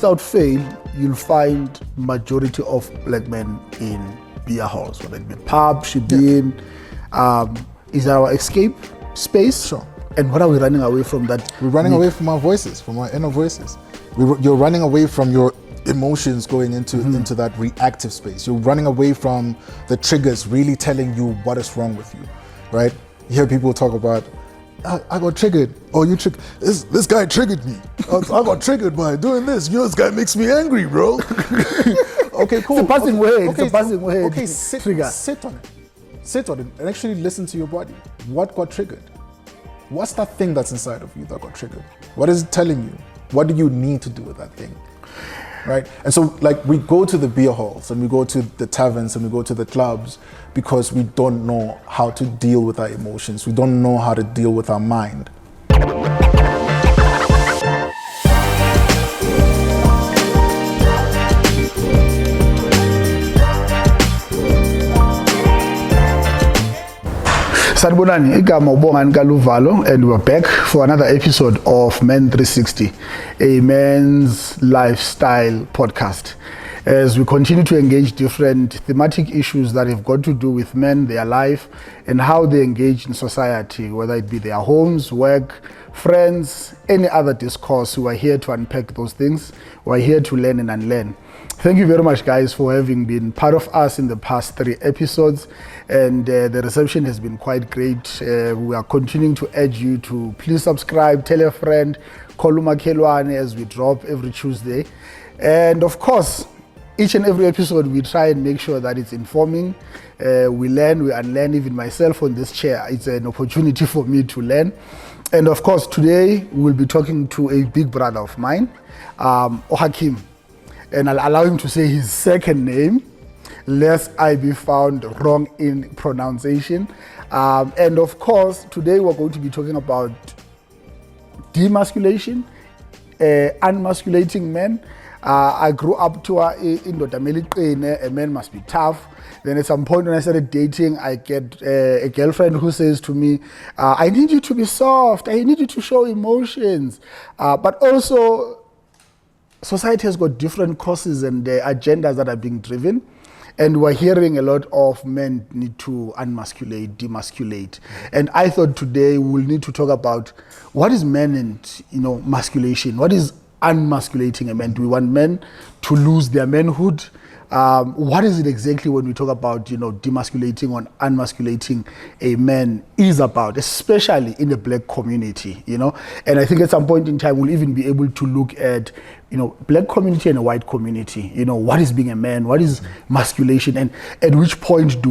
without fail, you'll find majority of black men in beer halls, whether it be pub, shebeen, is our escape space. Sure. And what are we running away from that? We're running away from our voices, from our inner voices. You're running away from your emotions going into that reactive space. You're running away from the triggers really telling you what is wrong with you, right? You hear people talk about, I got triggered. Oh, you triggered. This guy triggered me. I got triggered by doing this. You know, this guy makes me angry, bro. Okay, cool. It's a passing word. Okay, it's a passing word. Okay, sit on it. Sit on it and actually listen to your body. What got triggered? What's that thing that's inside of you that got triggered? What is it telling you? What do you need to do with that thing? Right? And so, like, we go to the beer halls and we go to the taverns and we go to the clubs because we don't know how to deal with our emotions. We don't know how to deal with our mind. Sanibonani, igama ubongani kaLuvalo, and we're back for another episode of Men 360, a men's lifestyle podcast. As we continue to engage different thematic issues that have got to do with men, their life, and how they engage in society, whether it be their homes, work, friends, any other discourse, we are here to unpack those things. We are here to learn and unlearn. Thank you very much, guys, for having been part of us in the past 3 episodes, and the reception has been quite great. We are continuing to urge you to please subscribe, tell a friend, call umakhelwane as we drop every Tuesday. And of course, each and every episode we try and make sure that it's informing. We learn, we unlearn. Even myself on this chair, it's an opportunity for me to learn. And of course, today we'll be talking to a big brother of mine, Hakeem. And I'll allow him to say his second name, lest I be found wrong in pronunciation. And of course, today we're going to be talking about demasculation, unmasculating men. I grew up to a man must be tough. Then at some point when I started dating, I get a girlfriend who says to me, I need you to be soft, I need you to show emotions. But also, society has got different causes and agendas that are being driven. And we're hearing a lot of men need to unmasculate, demasculate. And I thought today we'll need to talk about what is men and, masculation. What is unmasculating a man? Do we want men to lose their manhood? What is it exactly when we talk about, demasculating or unmasculating a man is about, especially in the black community, And I think at some point in time, we'll even be able to look at, black community and a white community. What is being a man? What is masculation? And at which point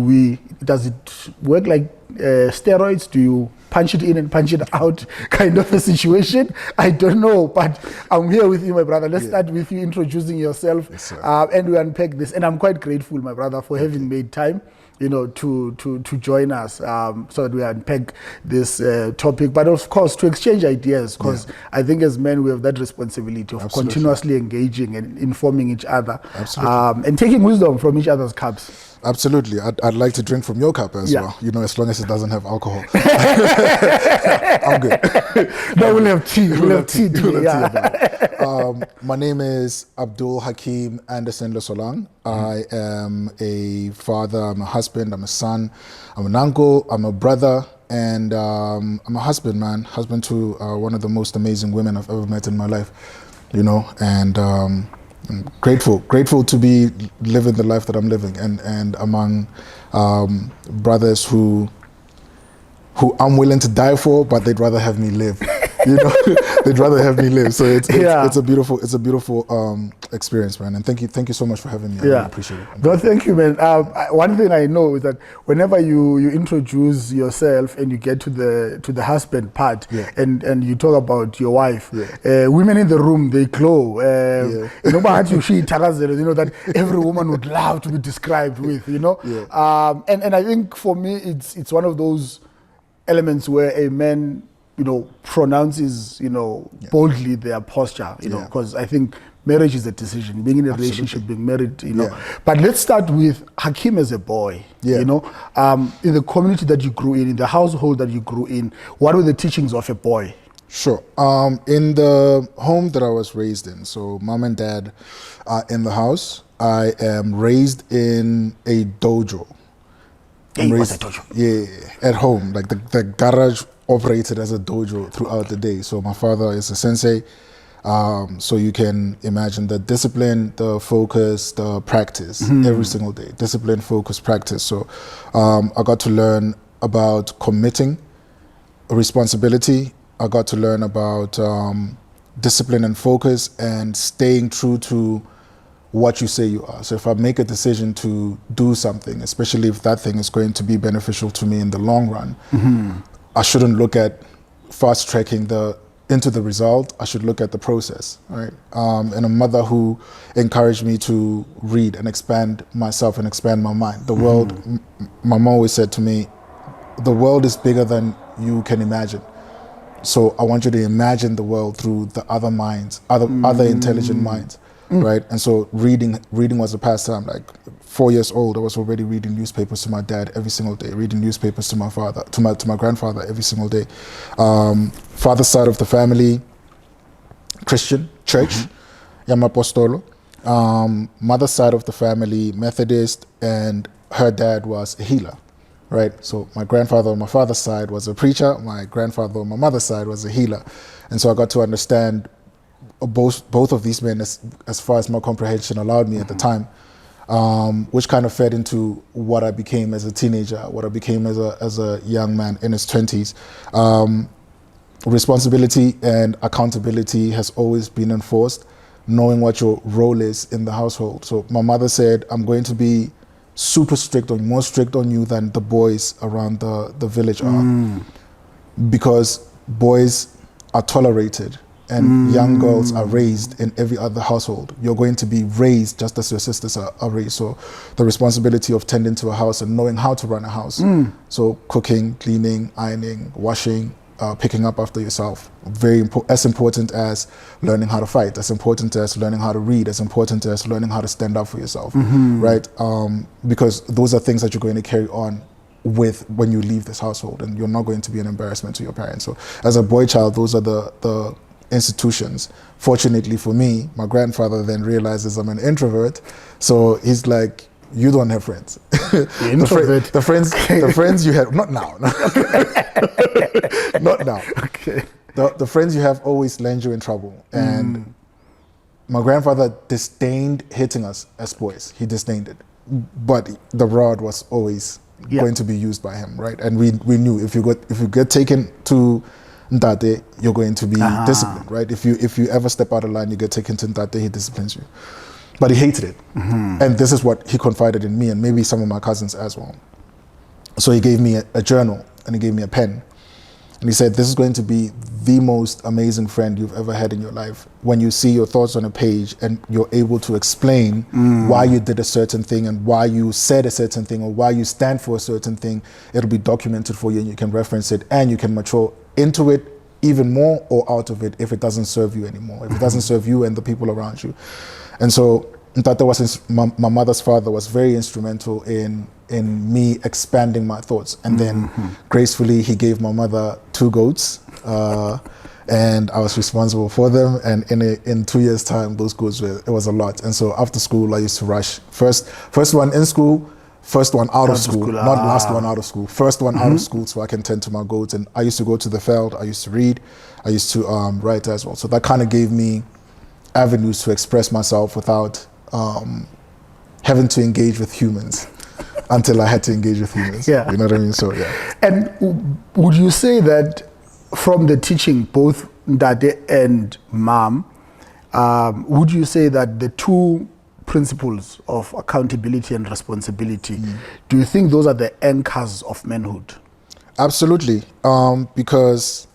does it work like steroids? Do you punch it in and punch it out kind of a situation? I don't know, but I'm here with you, my brother. Let's start with you introducing yourself, and we unpack this. And I'm quite grateful, my brother, for having made time, to join us, so that we unpack this topic. But of course, to exchange ideas, because I think as men, we have that responsibility of continuously engaging and informing each other, and taking wisdom from each other's cups. Absolutely. I'd like to drink from your cup as well, as long as it doesn't have alcohol. I'm good. No, we'll have tea. We'll have tea. My name is Abdul Hakeem Anderson-Lesolang. I am a father, I'm a husband, I'm a son, I'm an uncle, I'm a brother, and I'm a husband, man. Husband to one of the most amazing women I've ever met in my life, and I'm grateful to be living the life that I'm living, and among brothers who I'm willing to die for, but they'd rather have me live. They'd rather have me live. So it's a beautiful experience, man. And thank you so much for having me. I really appreciate it. No, thank you, man. One thing I know is that whenever you introduce yourself and you get to the husband part, and you talk about your wife, women in the room, they glow. That every woman would love to be described with. And I think for me it's one of those elements where a man pronounces, boldly their posture, because I think marriage is a decision, being in a relationship, being married, But let's start with Hakeem as a boy, in the community that you grew in the household that you grew in, what were the teachings of a boy? Sure. In the home that I was raised in, so mom and dad are in the house. I am raised in a dojo. I'm What's a raised, dojo? yeah, at home. Like the garage operated as a dojo throughout the day. So my father is a sensei. So you can imagine the discipline, the focus, the practice every single day. Discipline, focus, practice. So I got to learn about committing, responsibility. I got to learn about discipline and focus and staying true to what you say you are. So if I make a decision to do something, especially if that thing is going to be beneficial to me in the long run, I shouldn't look at fast tracking into the result. I should look at the process, right? And a mother who encouraged me to read and expand myself and expand my mind. The world, my mom always said to me, the world is bigger than you can imagine. So I want you to imagine the world through the other minds, other intelligent minds, right? And so reading was a pastime. Like 4 years old, I was already reading newspapers to my dad every single day, reading newspapers to my father, to my grandfather every single day. Father's side of the family, Christian, church, Yamapostolo. Mother's side of the family, Methodist, and her dad was a healer. Right, so my grandfather on my father's side was a preacher. My grandfather on my mother's side was a healer, and so I got to understand both of these men as far as my comprehension allowed me at the time, which kind of fed into what I became as a teenager, what I became as a young man in his 20s. Responsibility and accountability has always been enforced, knowing what your role is in the household. So my mother said, "I'm going to be super strict on you, more strict on you than the boys around the village are, because boys are tolerated and young girls are raised in every other household. You're going to be raised just as your sisters are raised. So the responsibility of tending to a house and knowing how to run a house, so cooking, cleaning, ironing, washing, picking up after yourself, as important as learning how to fight, as important as learning how to read, as important as learning how to stand up for yourself, right? Because those are things that you're going to carry on with when you leave this household, and you're not going to be an embarrassment to your parents. So as a boy child, those are the institutions. Fortunately for me, my grandfather then realizes I'm an introvert, so he's like, "You don't have friends." the friends you have, not now. Not now. Okay. The friends you have always land you in trouble. And my grandfather disdained hitting us as boys. He disdained it. But the rod was always going to be used by him, right? And we knew if you get taken to Ndate, you're going to be disciplined, right? If you ever step out of line, you get taken to Ndate, he disciplines you. But he hated it. And this is what he confided in me and maybe some of my cousins as well. So he gave me a journal and he gave me a pen. And he said, "This is going to be the most amazing friend you've ever had in your life. When you see your thoughts on a page and you're able to explain why you did a certain thing and why you said a certain thing or why you stand for a certain thing, it'll be documented for you and you can reference it and you can mature into it even more or out of it if it doesn't serve you anymore, if it doesn't serve you and the people around you." And so my mother's father was very instrumental in me expanding my thoughts. And then gracefully he gave my mother 2 goats, and I was responsible for them. And in 2 years' time, those goats it was a lot. And so after school, I used to rush first one in school, first one out of school, not last one out of school, first one out of school, so I can tend to my goats. And I used to go to the field, I used to read, I used to write as well. So that kind of gave me avenues to express myself without having to engage with humans until I had to engage with humans. Yeah. You know what I mean? So, yeah. And would you say that from the teaching, both Ndade and Mom, would you say that the 2 principles of accountability and responsibility, do you think those are the anchors of manhood? Absolutely. Because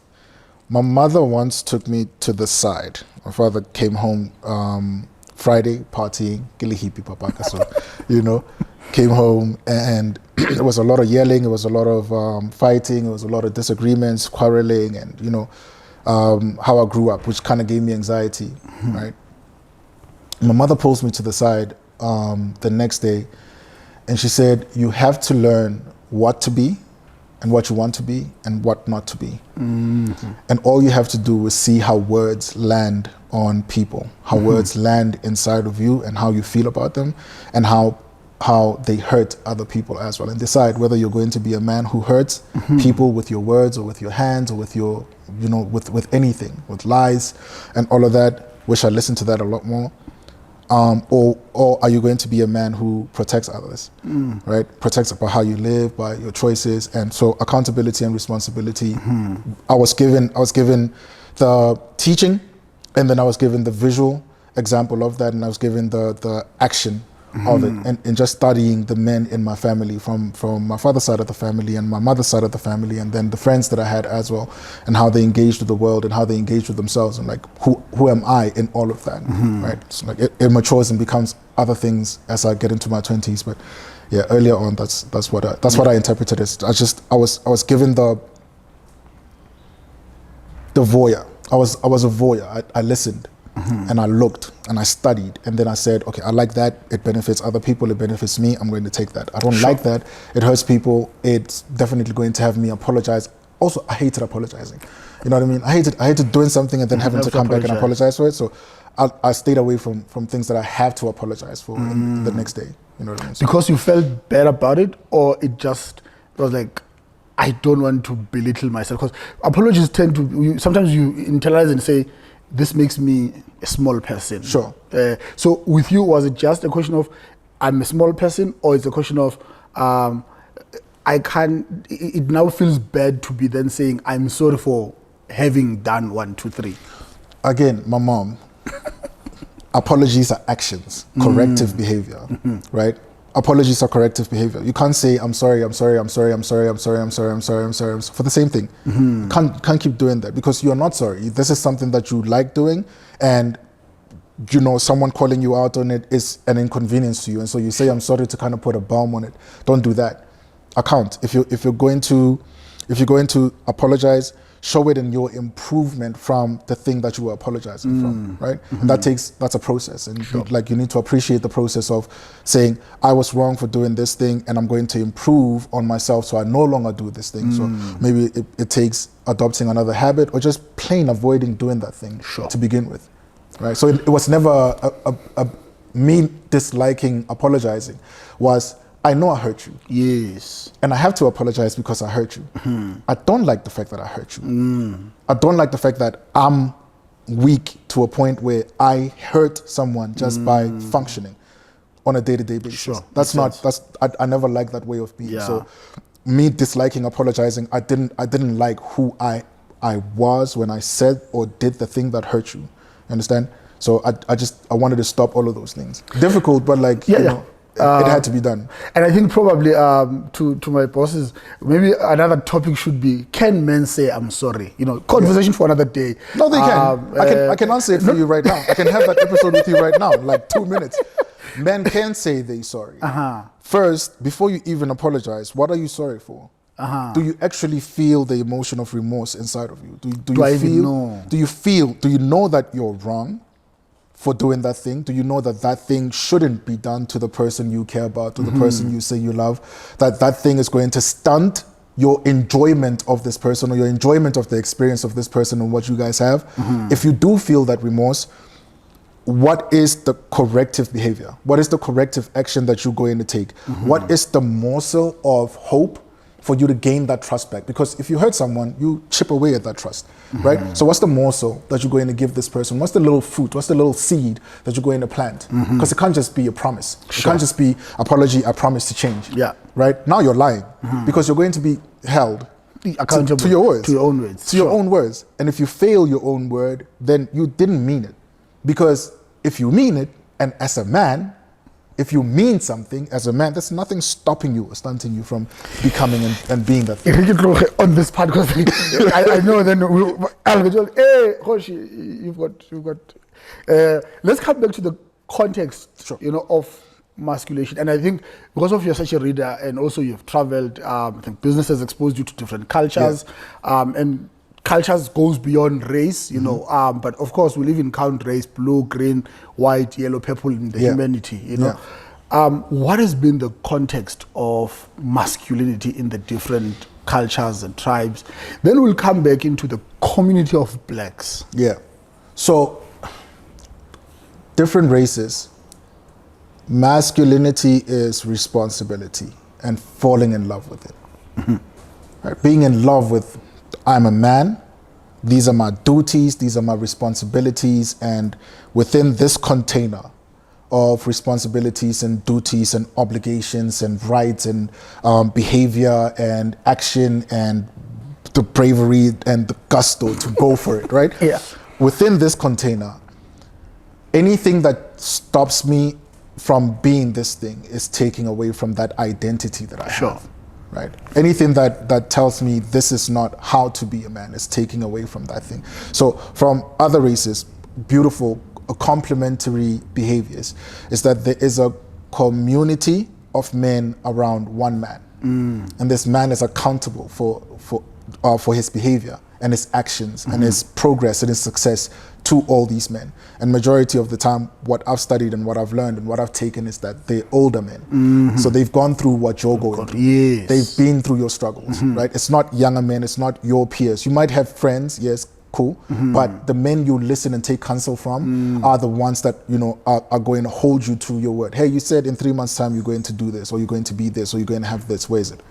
my mother once took me to the side. My father came home Friday partying, gili hippie papaka, so, came home and there was a lot of yelling, it was a lot of fighting, it was a lot of disagreements, quarreling, and how I grew up, which kind of gave me anxiety, right? My mother pulls me to the side the next day and she said, "You have to learn what to be and what you want to be and what not to be. And all you have to do is see how words land on people, how words land inside of you and how you feel about them, and how they hurt other people as well, and decide whether you're going to be a man who hurts people with your words or with your hands or with your, with anything, with lies and all of that. Wish I listened to that a lot more. Or are you going to be a man who protects others, right? Protects about how you live, by your choices. And so accountability and responsibility. I was given the teaching, and then I was given the visual example of that, and I was given the action of it, and just studying the men in my family, from my father's side of the family and my mother's side of the family, and then the friends that I had as well, and how they engaged with the world and how they engaged with themselves, and like who am I in all of that, right? So like it matures and becomes other things as I get into my 20s. But yeah, earlier on, that's what I interpreted as. I was given the voyeur. I was a voyeur. I listened. And I looked and I studied, and then I said, okay, I like that. It benefits other people. It benefits me. I'm going to take that. I don't like that. It hurts people. It's definitely going to have me apologize. Also, I hated apologizing. You know what I mean? I hated doing something and then having to come back and apologize for it. So I stayed away from things that I have to apologize for the next day. You know what I mean? So, because you felt bad about it, or it was like, I don't want to belittle myself? Because apologies tend to, sometimes you internalize and say, this makes me a small person. Sure. So with you, was it just a question of I'm a small person, or it's a question of it now feels bad to be then saying I'm sorry for having done 1, 2, 3? Again, my mom, apologies are actions, corrective behavior, right? Apologies are corrective behavior. You can't say I'm sorry for the same thing. Can't keep doing that, because you're not sorry. This is something that you like doing, and someone calling you out on it is an inconvenience to you, and so you say I'm sorry to kind of put a balm on it. Don't do that. Account. If you're going to apologize, show it in your improvement from the thing that you were apologizing from, right? And that's a process, and you need to appreciate the process of saying, I was wrong for doing this thing, and I'm going to improve on myself so I no longer do this thing. So maybe it takes adopting another habit, or just plain avoiding doing that thing to begin with, right? So it was never a me disliking apologizing. Was I know I hurt you. Yes. And I have to apologize because I hurt you. I don't like the fact that I hurt you. I don't like the fact that I'm weak to a point where I hurt someone just by functioning on a day-to-day basis. Sure. I never liked that way of being. Yeah. So me disliking apologizing, I didn't like who I was when I said or did the thing that hurt you. Understand? So I wanted to stop all of those things. Difficult, but it had to be done. And I think probably to my bosses, maybe another topic should be, can men say I'm sorry? Conversation for another day. No, they can. I can answer it for you right now. I can have that episode with you right now, like 2 minutes. Men can say they're sorry. First, before you even apologize, what are you sorry for? Do you actually feel the emotion of remorse inside of you? Do you know? Do you know that you're wrong for doing that thing? Do you know that thing shouldn't be done to the person you care about, to the person you say you love? That thing is going to stunt your enjoyment of this person, or your enjoyment of the experience of this person and what you guys have. If you do feel that remorse, what is the corrective behavior? What is the corrective action that you're going to take? What is the morsel of hope for you to gain that trust back? Because if you hurt someone, you chip away at that trust, right? So what's the morsel that you're going to give this person? What's the little fruit? What's the little seed that you're going to plant? Because it can't just be a promise. It can't just be apology, I promise to change. Yeah. Right? Now you're lying, because you're going to be held accountable to your words. To your own words. To your own words. And if you fail your own word, then you didn't mean it. Because if you mean it, and as a man, if you mean something as a man, there's nothing stopping you or stunting you from becoming and being that thing. On this part, because I know then I'll be hey, Hoshi, you've got. Let's come back to the context, of masculation. And I think because of you're such a reader, and also you've traveled, I think business has exposed you to different cultures, and cultures goes beyond race, but of course we live in count race, blue, green, white, yellow, purple in the humanity, What has been the context of masculinity in the different cultures and tribes. Then we'll come back into the community of blacks. Yeah. So, different races, masculinity is responsibility and falling in love with it. Right? Being in love with, I'm a man, these are my duties, these are my responsibilities, and within this container of responsibilities and duties and obligations and rights and behavior and action and the bravery and the gusto to go for it, right? Yeah. Within this container, anything that stops me from being this thing is taking away from that identity that I have, right? Anything that tells me this is not how to be a man is taking away from that thing. So from other races, beautiful, complementary behaviors is that there is a community of men around one man, and this man is accountable for his behavior and his actions and his progress and his success to all these men. And majority of the time, what I've studied and what I've learned and what I've taken is that they're older men. So they've gone through what you're going through. Yes. They've been through your struggles, right? It's not younger men, it's not your peers. You might have friends, yes, cool, but the men you listen and take counsel from are the ones that, you know, are going to hold you to your word. Hey, you said in 3 months' time you're going to do this, or you're going to be this, or you're going to have this. Where is it?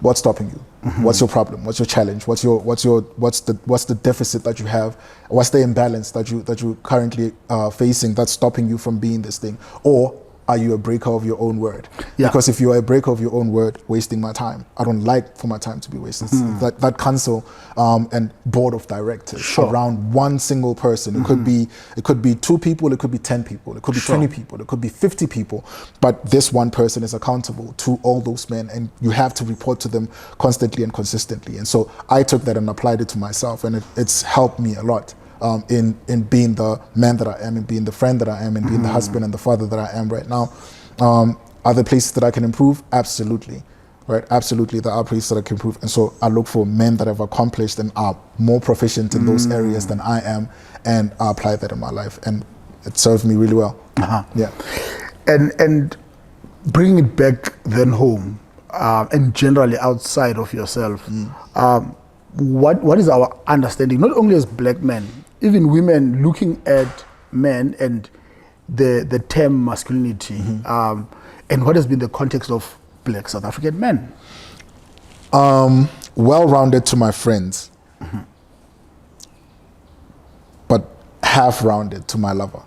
What's stopping you? What's your problem? What's your challenge? What's the deficit that you have? What's the imbalance that you currently facing that's stopping you from being this thing? Or are you a breaker of your own word? Yeah. Because if you are a breaker of your own word, wasting my time. I don't like for my time to be wasted. That council and board of directors around one single person. It could be 2 people, it could be 10 people, it could be 20 people, it could be 50 people. But this one person is accountable to all those men, and you have to report to them constantly and consistently. And so I took that and applied it to myself, and it's helped me a lot. In being the man that I am, and being the friend that I am, and being the husband and the father that I am right now. Are there places that I can improve? Absolutely, right? Absolutely, there are places that I can improve. And so I look for men that have accomplished and are more proficient in those areas than I am, and I apply that in my life, and it serves me really well. Yeah. And bringing it back then home, and generally outside of yourself, what is our understanding, not only as black men, even women looking at men and the term masculinity, and what has been the context of black South African men? Well-rounded to my friends, but half-rounded to my lover.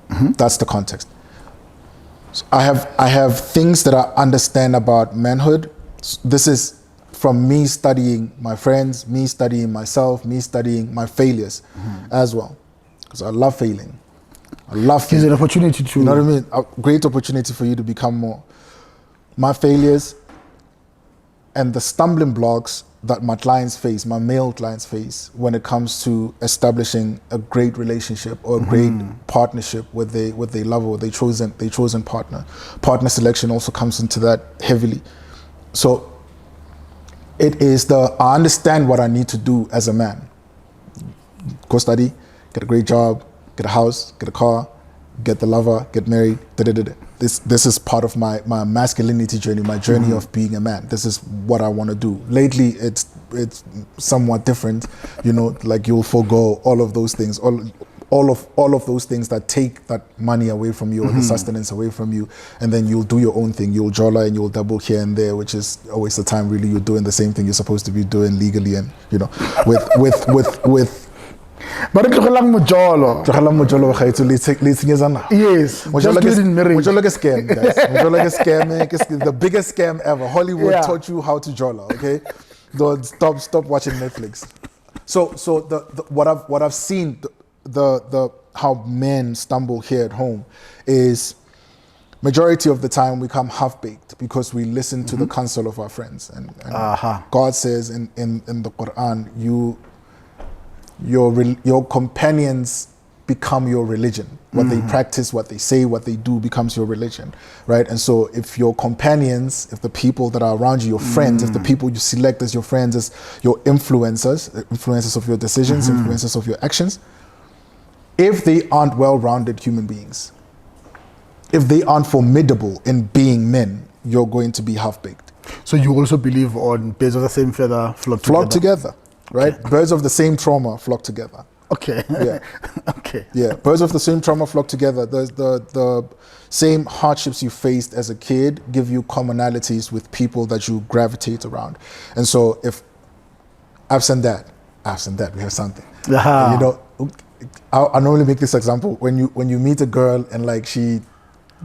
That's the context. So I have things that I understand about manhood. This is from me studying my friends, me studying myself, me studying my failures as well. Because I love failing. I love failing. It's an opportunity to... You know what I mean? A great opportunity for you to become more. My failures and the stumbling blocks that my clients face, my male clients face, when it comes to establishing a great relationship or a great partnership with their lover, with their chosen partner. Partner selection also comes into that heavily. So it is I understand what I need to do as a man. Go study, get a great job, get a house, get a car, get the lover, get married, This is part of my masculinity journey, my journey of being a man. This is what I want to do. Lately, it's somewhat different, you know, like you'll forego all of those things, all of those things that take that money away from you or the sustenance away from you, and then you'll do your own thing. You'll jolla and you'll double here and there, which is a waste of time. Really, you're doing the same thing you're supposed to be doing legally, and you know, with. But it's mojolo. Yes, just do it in marriage. Mojolo is a scam, guys. Mojolo is a scam. It's the biggest scam ever. Hollywood taught you how to jolla, okay? Don't stop watching Netflix. So what I've seen the how men stumble here at home is majority of the time we come half-baked because we listen to the counsel of our friends, and God says in the Quran, your companions become your religion. What they practice, what they say, what they do becomes your religion, right? And so if your companions, if the people that are around you, your friends, if the people you select as your friends as your influencers of your decisions, influencers of your actions, if they aren't well-rounded human beings, if they aren't formidable in being men, you're going to be half-baked. So you also believe on birds of the same feather flock together, right? Okay. Birds of the same trauma flock together. Okay. Yeah. Okay. Yeah. Birds of the same trauma flock together. The same hardships you faced as a kid give you commonalities with people that you gravitate around. And so if absent that, we have something. Uh-huh. You know, I normally make this example when you meet a girl and like she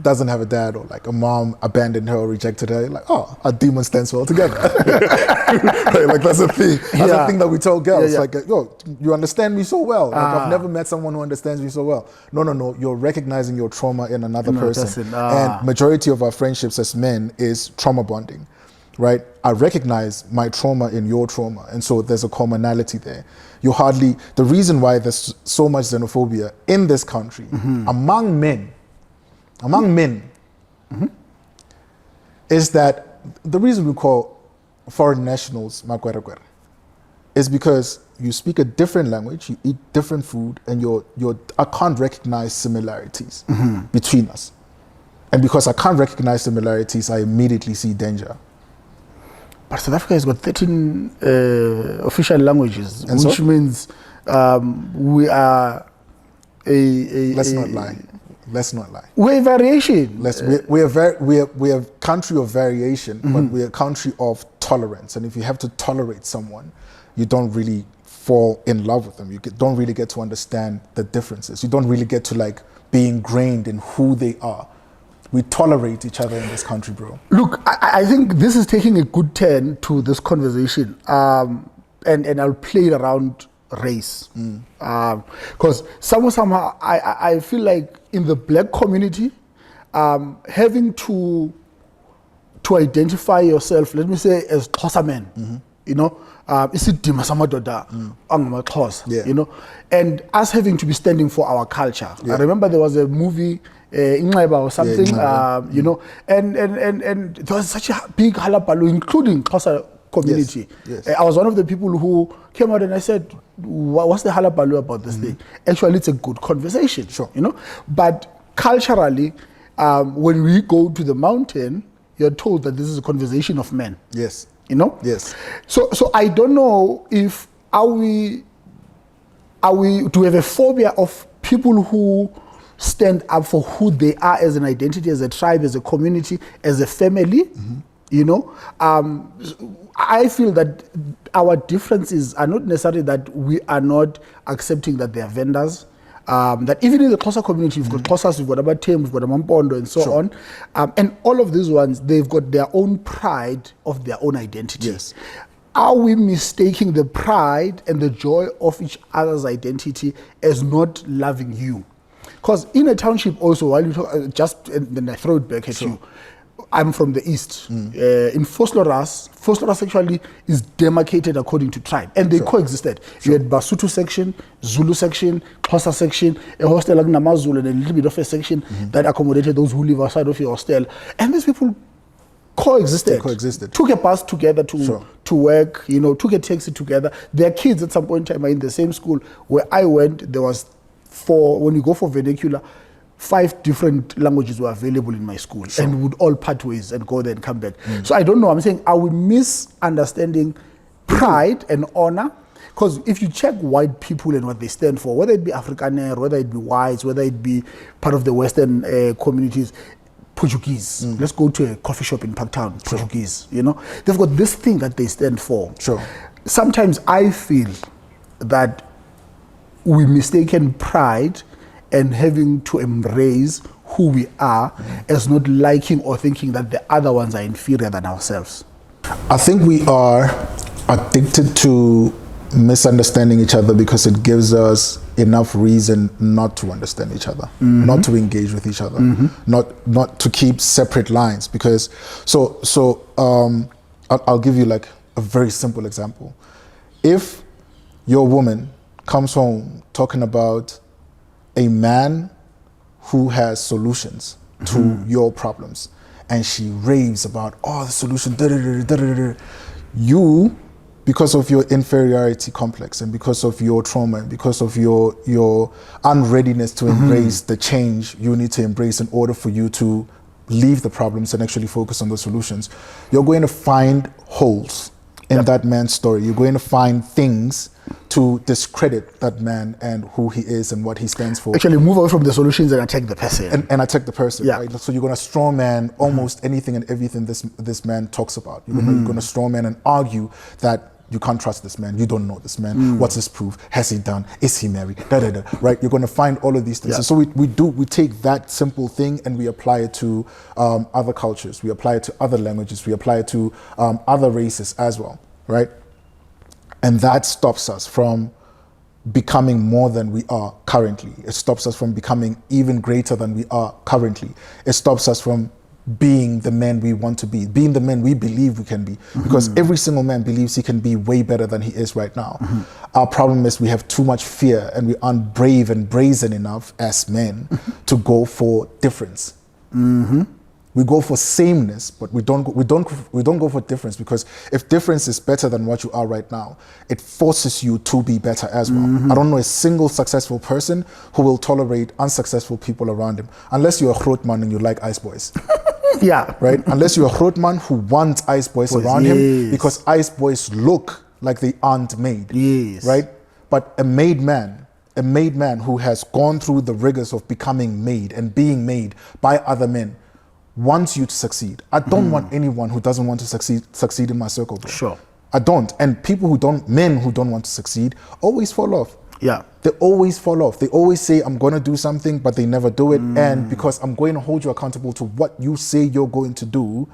doesn't have a dad, or like a mom abandoned her or rejected her, you're like, oh, our demons stand well together. Right? Like that's a thing. That's a thing that we tell girls. Like, yo, you understand me so well. Like I've never met someone who understands me so well. No. You're recognizing your trauma in another person. And majority of our friendships as men is trauma bonding. Right? I recognize my trauma in your trauma. And so there's a commonality there. The reason why there's so much xenophobia in this country among men, is that the reason we call foreign nationals makwerekwere is because you speak a different language, you eat different food, and I can't recognize similarities between us. And because I can't recognize similarities, I immediately see danger. But South Africa has got 13 official languages, and which means we are Let's not lie. We're a variation. We're a country of variation, but we're a country of tolerance. And if you have to tolerate someone, you don't really fall in love with them. You don't really get to understand the differences. You don't really get to like be ingrained in who they are. We tolerate each other in this country, bro. Look, I think this is taking a good turn to this conversation, and I'll play it around race, because somehow I feel like in the black community, having to identify yourself, let me say, as Xhosa man, you know, isidima samadoda angamaXhosa, you know, and us having to be standing for our culture. I remember there was a movie, Inxeba or something, you know, and there was such a big halabalu, including Xhosa community. Yes. I was one of the people who came out and I said, what's the halabalu about this thing? Actually, it's a good conversation, you know, but culturally, when we go to the mountain, you're told that this is a conversation of men. Yes. You know? Yes. So I don't know if do we have a phobia of people who stand up for who they are as an identity, as a tribe, as a community, as a family, you know? I feel that our differences are not necessarily that we are not accepting that they are vendors. That even in the Xhosa community, we've got Xhosas, we've got Abatem, we've got Amampondo, and so on. And all of these ones, they've got their own pride of their own identity. Yes. Are we mistaking the pride and the joy of each other's identity as not loving you? Because in a township also, while you talk, and then I throw it back at you, I'm from the east. In Vosloorus actually is demarcated according to tribe, and they coexisted. You had Basotho section, Zulu section, Xhosa section, a hostel like Namazulu, and a little bit of a section that accommodated those who live outside of your hostel. And these people coexisted. Took a bus together to work, you know, took a taxi together. Their kids at some point in time are in the same school where I went. There was when you go for vernacular, 5 different languages were available in my school, and would all part ways and go there and come back. So I don't know. I'm saying, are we misunderstanding pride and honor? Because if you check white people and what they stand for, whether it be Afrikaner, whether it be whites, whether it be part of the Western communities, Portuguese. Let's go to a coffee shop in Parktown, Portuguese. You know, they've got this thing that they stand for. Sometimes I feel that we mistaken pride and having to embrace who we are as not liking or thinking that the other ones are inferior than ourselves. I think we are addicted to misunderstanding each other because it gives us enough reason not to understand each other, not to engage with each other, not to keep separate lines. Because I'll give you like a very simple example. If your woman comes home talking about a man who has solutions to your problems, and she raves about the solution, you, because of your inferiority complex and because of your trauma and because of your unreadiness to embrace the change you need to embrace in order for you to leave the problems and actually focus on the solutions, you're going to find holes in that man's story. You're going to find things to discredit that man and who he is and what he stands for. Actually, move away from the solutions and attack the person. And attack the person, Yeah. right? So you're going to straw man almost anything and everything this man talks about. You're going to straw man and argue that you can't trust this man. You don't know this man. What's his proof? Has he done? Is he married? Da, da, da, right? You're going to find all of these things. Yeah. And so we take that simple thing and we apply it to other cultures. We apply it to other languages. We apply it to other races as well, right? And that stops us from becoming more than we are currently. It stops us from becoming even greater than we are currently. It stops us from being the men we want to be, being the men we believe we can be, because every single man believes he can be way better than he is right now. Our problem is we have too much fear and we aren't brave and brazen enough as men to go for difference. We go for sameness, but we don't go for difference, because if difference is better than what you are right now, it forces you to be better as well. I don't know a single successful person who will tolerate unsuccessful people around him, unless you're a grootman and you like ice boys. Yeah. Right? Unless you're a grootman who wants ice boys around him, because ice boys look like they aren't made. Yes. Right? But a made man who has gone through the rigors of becoming made and being made by other men wants you to succeed. I don't want anyone who doesn't want to succeed in my circle, bro. Sure. I don't. And men who don't want to succeed always fall off. Yeah. They always fall off. They always say, I'm going to do something, but they never do it. And because I'm going to hold you accountable to what you say you're going to do,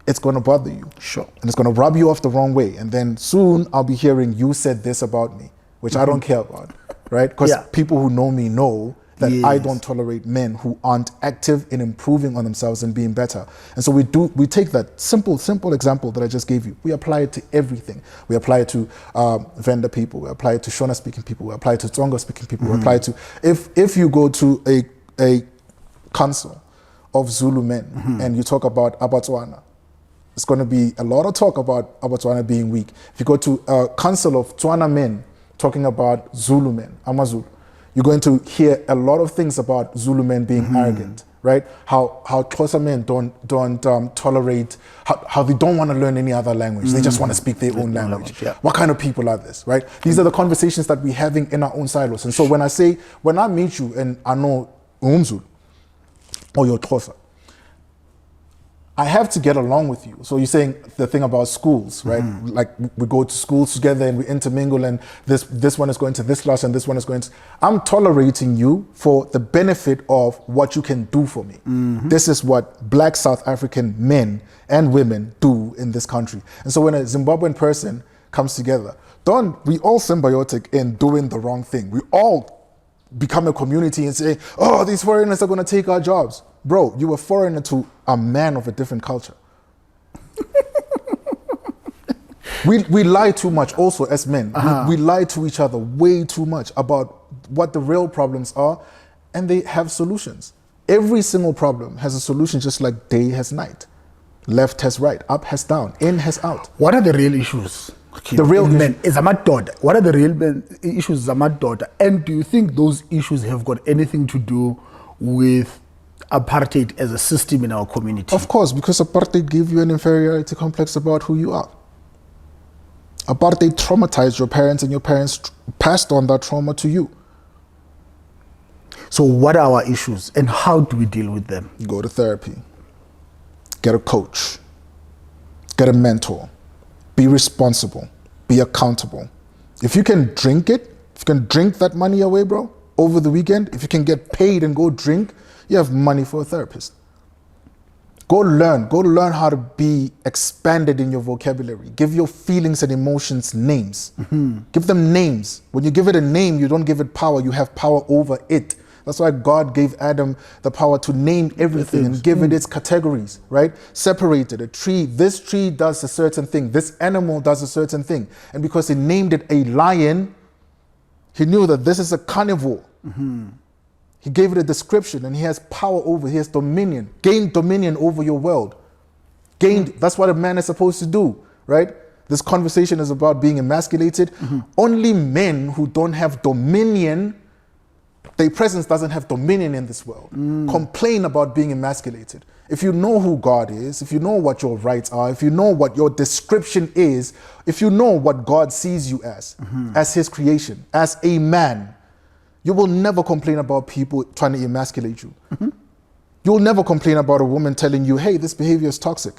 it's going to bother you. Sure. And it's going to rub you off the wrong way. And then soon I'll be hearing, you said this about me, which I don't care about, right? Because people who know me know that I don't tolerate men who aren't active in improving on themselves and being better. And so we take that simple example that I just gave you. We apply it to everything. We apply it to Venda people. We apply it to Shona speaking people. We apply it to Tsonga speaking people. We apply it to, if you go to a council of Zulu men and you talk about Abatswana, it's going to be a lot of talk about Abatswana being weak. If you go to a council of Tswana men talking about Zulu men, Amazulu, you're going to hear a lot of things about Zulu men being arrogant, right? How Xhosa men don't tolerate, how they don't want to learn any other language. They just want to speak their own language. What kind of people are this, right? These are the conversations that we're having in our own silos. And so when I meet you and I know Umzulu or you're Xhosa, I have to get along with you. So you're saying the thing about schools, right? Like we go to schools together and we intermingle, and this one is going to this class and this one is going to... I'm tolerating you for the benefit of what you can do for me. This is what Black South African men and women do in this country. And so when a Zimbabwean person comes together, we all symbiotic in doing the wrong thing. We all become a community and say, oh, these foreigners are going to take our jobs. Bro, you were foreigner to a man of a different culture. we lie too much also as men. We lie to each other way too much about what the real problems are, and they have solutions. Every single problem has a solution, just like day has night. Left has right, up has down, in has out. What are the real issues? Okay. The real men is Amadoda. What are the real issues Amadoda? And do you think those issues have got anything to do with apartheid as a system in our community? Of course, because apartheid gave you an inferiority complex about who you are. Apartheid traumatized your parents, and your parents passed on that trauma to you. So what are our issues and how do we deal with them? Go to therapy. Get a coach. Get a mentor. Be responsible. Be accountable. If you can drink it, if you can drink that money away, bro, over the weekend, if you can get paid and go drink, you have money for a therapist. Go learn how to be expanded in your vocabulary. Give your feelings and emotions names. Give them names. When you give it a name, you don't give it power, you have power over it. That's why God gave Adam the power to name everything and give it its categories, right? Separated. A tree, this tree does a certain thing. This animal does a certain thing. And because he named it a lion, he knew that this is a carnivore. He gave it a description, and he has power over, he has dominion. Gain dominion over your world. That's what a man is supposed to do, right? This conversation is about being emasculated. Only men who don't have dominion Their presence doesn't have dominion in this world. Complain about being emasculated. If you know who God is, if you know what your rights are, if you know what your description is, if you know what God sees you as his creation, as a man, you will never complain about people trying to emasculate you. You'll never complain about a woman telling you, hey, this behavior is toxic.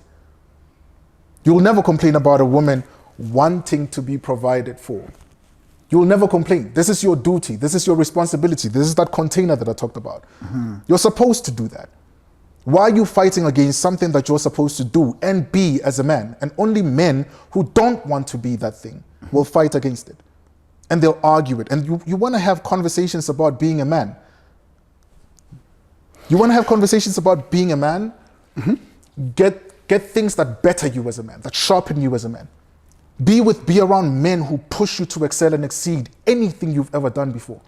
You'll never complain about a woman wanting to be provided for. You'll never complain. This is your duty. This is your responsibility. This is that container that I talked about. You're supposed to do that. Why are you fighting against something that you're supposed to do and be as a man? And only men who don't want to be that thing will fight against it. And they'll argue it. And you want to have conversations about being a man. You want to have conversations about being a man? Get things that better you as a man, that sharpen you as a man. Be around men who push you to excel and exceed anything you've ever done before.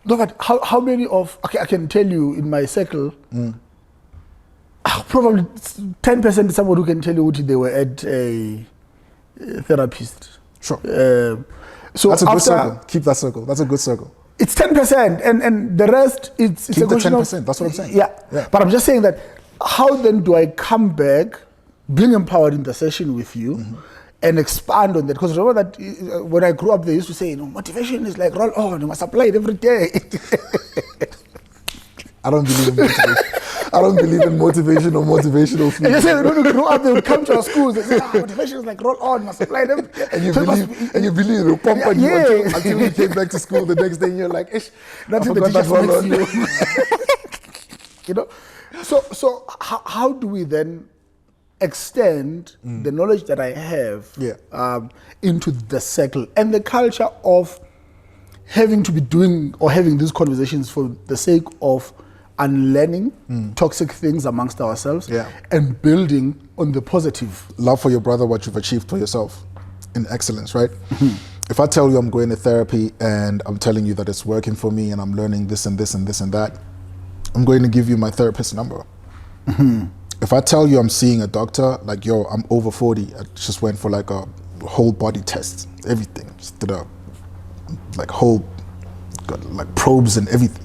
No, but how many of, okay, I can tell you in my circle, probably 10% is someone who can tell you what they were at a therapist. Sure. So that's a good circle. Keep that circle. That's a good circle. It's 10%, and the rest, it's Keep a question the 10%. That's what I'm saying. Yeah. But I'm just saying that, how then do I come back, being empowered in the session with you, and expand on that? Because remember that when I grew up, they used to say, motivation is like roll on, you must apply it every day. I don't believe in motivation. I don't believe in motivation or motivational speech. And you say when we grew up, they would come to our schools and say, motivation is like roll on, must apply it every day. And you believe it'll pump on you until we came back to school the next day and you're like, ish, nothing the teachers makes you. So how do we then extend the knowledge that I have into the circle and the culture of having to be doing or having these conversations for the sake of unlearning toxic things amongst ourselves and building on the positive. Love for your brother what you've achieved for yourself in excellence, right? If I tell you I'm going to therapy and I'm telling you that it's working for me and I'm learning this and this and this and that, I'm going to give you my therapist's number. If I tell you I'm seeing a doctor, like, yo, I'm over 40, I just went for like a whole body test, everything, just did a whole, got like probes and everything.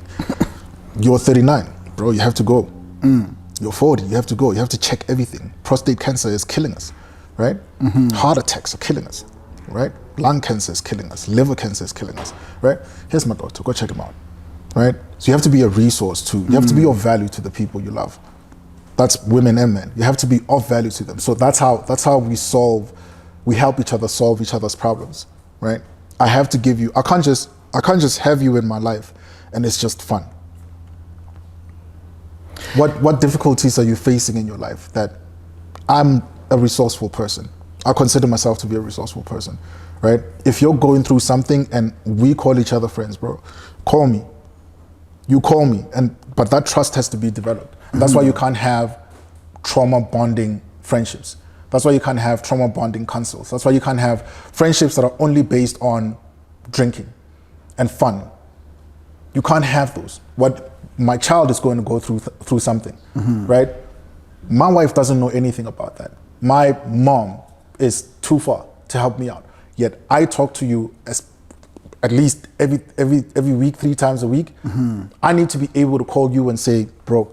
You're 39, bro, you have to go. You're 40, you have to go. You have to check everything. Prostate cancer is killing us, right? Heart attacks are killing us, right? Lung cancer is killing us. Liver cancer is killing us, right? Here's my doctor, go check him out, right? So you have to be a resource too. You have to be of value to the people you love. That's women and men. You have to be of value to them. So that's how we help each other solve each other's problems, right? I have to give you, I can't just have you in my life and it's just fun. What difficulties are you facing in your life that I'm a resourceful person? I consider myself to be a resourceful person, right? If you're going through something and we call each other friends, bro, call me. You call me, but that trust has to be developed. And that's why you can't have trauma bonding friendships. That's why you can't have trauma bonding counsels. That's why you can't have friendships that are only based on drinking and fun. You can't have those. What my child is going to go through something, right? My wife doesn't know anything about that. My mom is too far to help me out. Yet I talk to you at least every week, 3 times a week. I need to be able to call you and say, bro,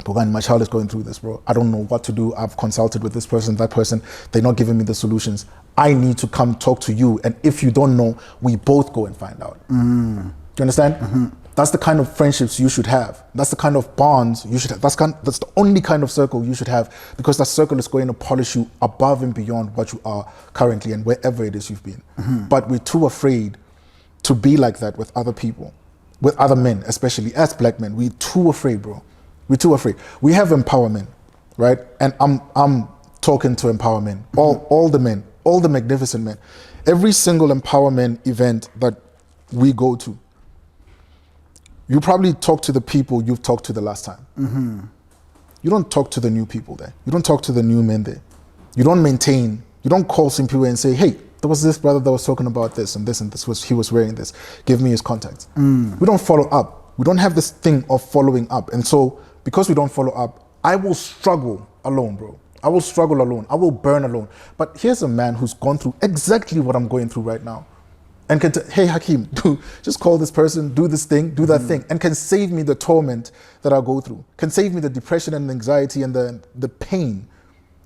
my child is going through this, bro. I don't know what to do. I've consulted with this person, that person. They're not giving me the solutions. I need to come talk to you. And if you don't know, we both go and find out. Do you understand? That's the kind of friendships you should have. That's the kind of bonds you should have. That's the only kind of circle you should have, because that circle is going to polish you above and beyond what you are currently and wherever it is you've been. But we're too afraid to be like that with other people, with other men, especially as black men. We're too afraid, bro. We're too afraid. We have empowerment, right? And I'm talking to empowerment, all the men, all the magnificent men. Every single empowerment event that we go to, you probably talk to the people you've talked to the last time. You don't talk to the new people there. You don't talk to the new men there. You don't call some people and say, hey, there was this brother that was talking about this and this and this, he was wearing this. Give me his contacts. We don't follow up. We don't have this thing of following up. And so because we don't follow up, I will struggle alone, bro. I will struggle alone. I will burn alone. But here's a man who's gone through exactly what I'm going through right now. and can hey Hakeem, just call this person, do this thing, do that thing, and can save me the torment that I go through, can save me the depression and anxiety and the pain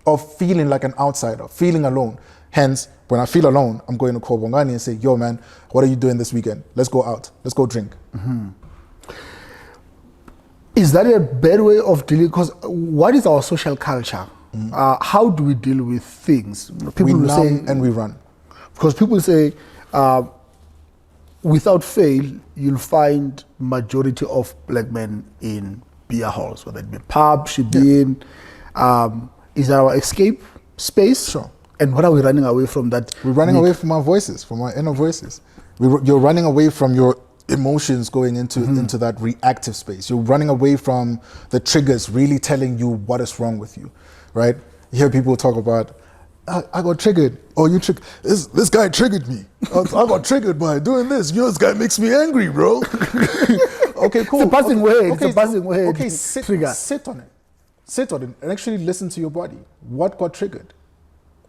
of feeling like an outsider, feeling alone. Hence, when I feel alone, I'm going to call Bongani and say, yo man, what are you doing this weekend? Let's go out, let's go drink. Is that a bad way of dealing? Because what is our social culture? How do we deal with things? People We will numb say, and we run. because people say, without fail, you'll find majority of black men in beer halls, whether it be pub, shebeen. Is that our escape space? Sure. And what are we running away from that? We're running away from our voices, from our inner voices. You're running away from your emotions going into that reactive space. You're running away from the triggers really telling you what is wrong with you, right? You hear people talk about, I got triggered. Oh, you triggered. This guy triggered me. I got triggered by doing this. You know, this guy makes me angry, bro. Okay, cool. It's a passing word. Okay, It's a passing word. Okay, sit on it. Sit on it and actually listen to your body. What got triggered?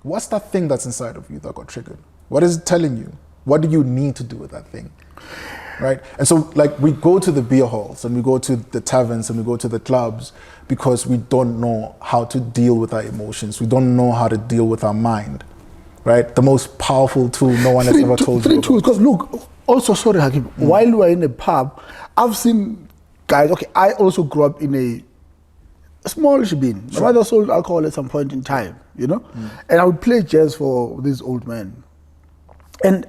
What's that thing that's inside of you that got triggered? What is it telling you? What do you need to do with that thing? Right? And so like we go to the beer halls and we go to the taverns and we go to the clubs because we don't know how to deal with our emotions. We don't know how to deal with our mind. Right? The most powerful tool no one has ever told you about. Tools, because look, also sorry Hakeem, while we were in a pub, I've seen guys, okay, I also grew up in a small shebeen. My mother sold alcohol at some point in time, you know? And I would play jazz for these old men. And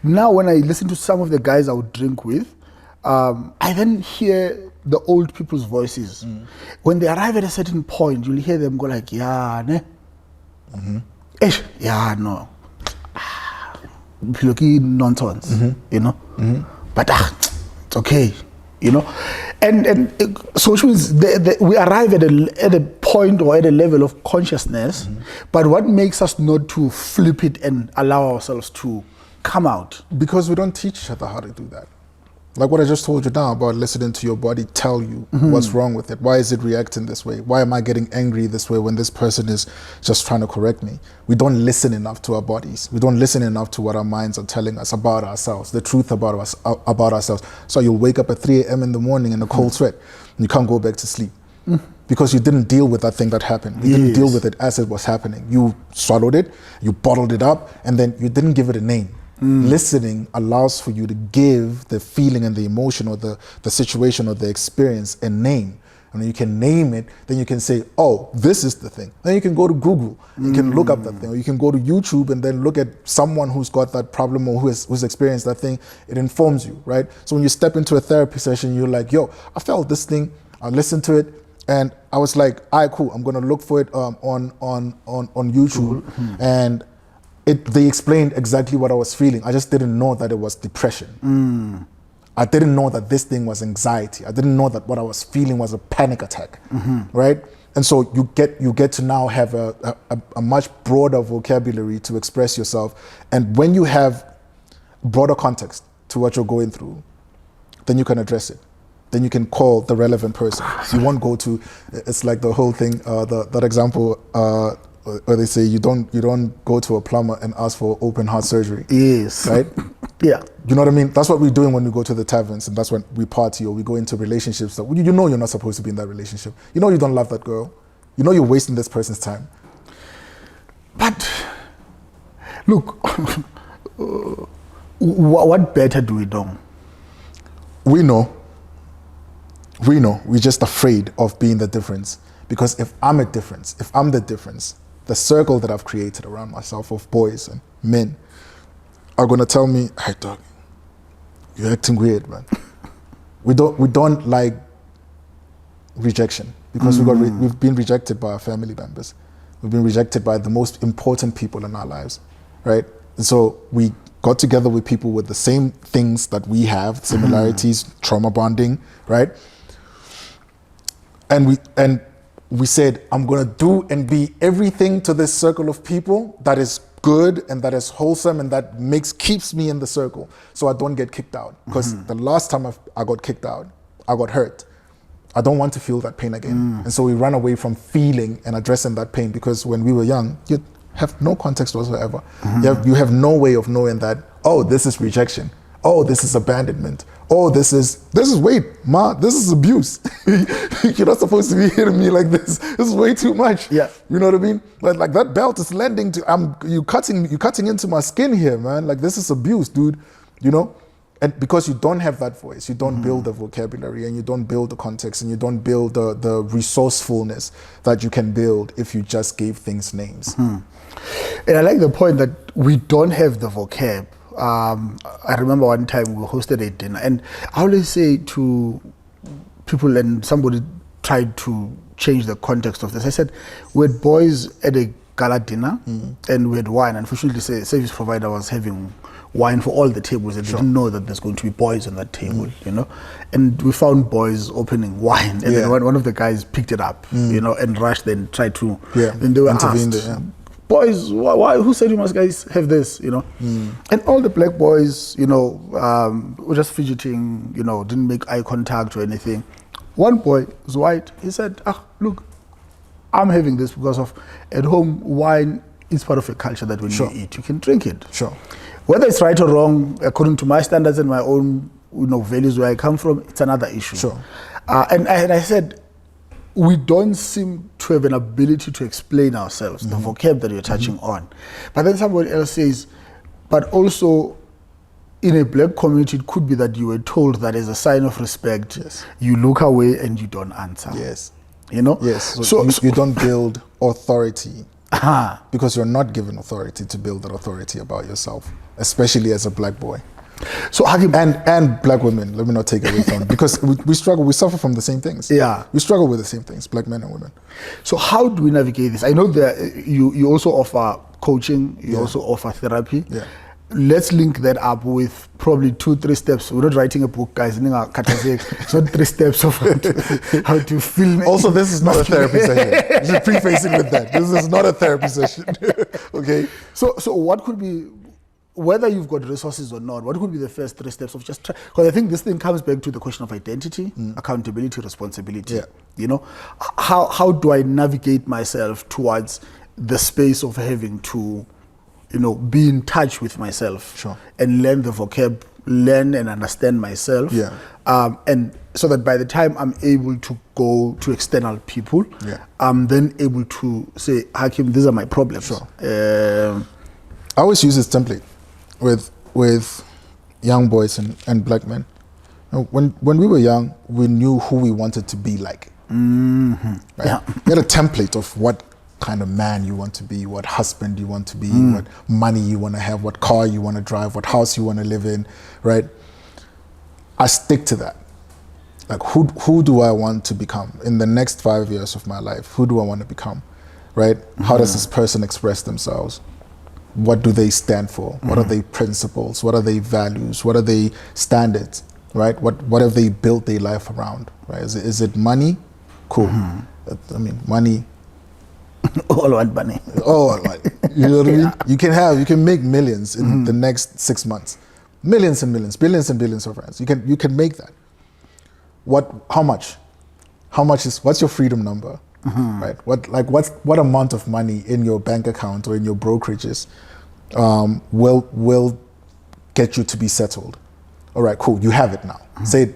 now when I listen to some of the guys I would drink with, I then hear the old people's voices. When they arrive at a certain point, you'll hear them go like, yeah, ne? Ish, yeah, no. Nonsense, you know? But it's okay, you know? And so which means we arrive at a point or at a level of consciousness, but what makes us not to flip it and allow ourselves to come out? Because we don't teach each other how to do that. Like what I just told you now about listening to your body tell you what's wrong with it. Why is it reacting this way? Why am I getting angry this way when this person is just trying to correct me? We don't listen enough to our bodies. We don't listen enough to what our minds are telling us about ourselves, the truth about ourselves. So you'll wake up at 3 a.m. in the morning in a cold sweat and you can't go back to sleep. Because you didn't deal with that thing that happened. You didn't deal with it as it was happening. You swallowed it, you bottled it up, and then you didn't give it a name. Listening allows for you to give the feeling and the emotion or the situation or the experience a name. And when you can name it, then you can say, oh, this is the thing. Then you can go to Google, you can look up that thing, or you can go to YouTube and then look at someone who's got that problem or who's experienced that thing. It informs you, right? So when you step into a therapy session, you're like, yo, I felt this thing, I listened to it, and I was like, all right, cool, I'm gonna look for it on YouTube. And they explained exactly what I was feeling. I just didn't know that it was depression. I didn't know that this thing was anxiety. I didn't know that what I was feeling was a panic attack, right? And so you get to now have a much broader vocabulary to express yourself. And when you have broader context to what you're going through, then you can address it. Then you can call the relevant person. You won't go to, it's like the whole thing, that example, where they say you don't go to a plumber and ask for open heart surgery. Yes. Right? Yeah. You know what I mean? That's what we're doing when we go to the taverns, and that's when we party or we go into relationships that you know you're not supposed to be in that relationship. You know you don't love that girl. You know you're wasting this person's time. But look, what better do we know? We know. We're just afraid of being the difference. Because if I'm the difference, the circle that I've created around myself of boys and men are gonna tell me, hey dog, you're acting weird, man. We don't like rejection because we've been rejected by our family members. We've been rejected by the most important people in our lives, right? And so we got together with people with the same things that we have, similarities, trauma bonding, right? And we said, I'm gonna do and be everything to this circle of people that is good and that is wholesome and that keeps me in the circle so I don't get kicked out. Because the last time I got kicked out, I got hurt. I don't want to feel that pain again. And so we run away from feeling and addressing that pain because when we were young, you have no context whatsoever. You have no way of knowing that Oh, this is rejection. Oh, this is abandonment. Oh, this is wait, ma, this is abuse. You're not supposed to be hitting me like this. This is way too much. Yeah. You know what I mean? Like that belt is lending to you cutting into my skin here, man. Like this is abuse, dude. You know? And because you don't have that voice, you don't build the vocabulary, and you don't build the context, and you don't build the resourcefulness that you can build if you just gave things names. And I like the point that we don't have the vocab. I remember one time we hosted a dinner, and I always say to people, and somebody tried to change the context of this. I said, we had boys at a gala dinner, and we had wine. Unfortunately, the service provider was having wine for all the tables. They didn't know that there's going to be boys on that table, you know. And we found boys opening wine, and then one of the guys picked it up, you know, and rushed and tried to. Then they were asked, boys, why? Who said you must guys have this, you know? And all the black boys, you know, were just fidgeting, you know, didn't make eye contact or anything. One boy was white. He said, look, I'm having this because of at home wine is part of a culture that when you eat, you can drink it. Sure. Whether it's right or wrong, according to my standards and my own, you know, values where I come from, it's another issue. Sure. And I said, we don't seem to have an ability to explain ourselves, the vocab that you're touching on. But then somebody else says, but also in a black community, it could be that you were told that as a sign of respect, you look away and you don't answer. Yes. You know? Yes. So you don't build authority because you're not given authority to build that authority about yourself, especially as a black boy. So Hakeem, and black women, let me not take away from, because we struggle, we suffer from the same things. Yeah. We struggle with the same things, black men and women. So how do we navigate this? I know that you also offer coaching, you also offer therapy. Yeah. Let's link that up with probably 2-3 steps. We're not writing a book, guys. It's not 3 steps of how to film. Also, this is not a therapy session. Just prefacing with that. This is not a therapy session. Okay. So what could be, whether you've got resources or not, what could be the first 3 steps of just try? Because I think this thing comes back to the question of identity, accountability, responsibility. Yeah. You know, how do I navigate myself towards the space of having to, you know, be in touch with myself and learn the vocab, learn and understand myself. And so that by the time I'm able to go to external people, I'm then able to say, Hakeem, these are my problems. I always use this template with young boys and black men. You know, when we were young, we knew who we wanted to be like. Right? We had a template of what kind of man you want to be, what husband you want to be, what money you want to have, what car you want to drive, what house you want to live in, right? I stick to that. Like, who do I want to become in the next 5 years of my life? Who do I want to become, right? How does this person express themselves? What do they stand for? What are their principles? What are their values? What are their standards, right? What have they built their life around, right? Is it money? Cool. I mean, money. All want money. Oh, you know what I mean? You can make millions in the next 6 months. Millions and millions, billions and billions of rands. You can make that. How much? What's your freedom number? Right? What amount of money in your bank account or in your brokerages will get you to be settled? All right, cool. You have it now. Say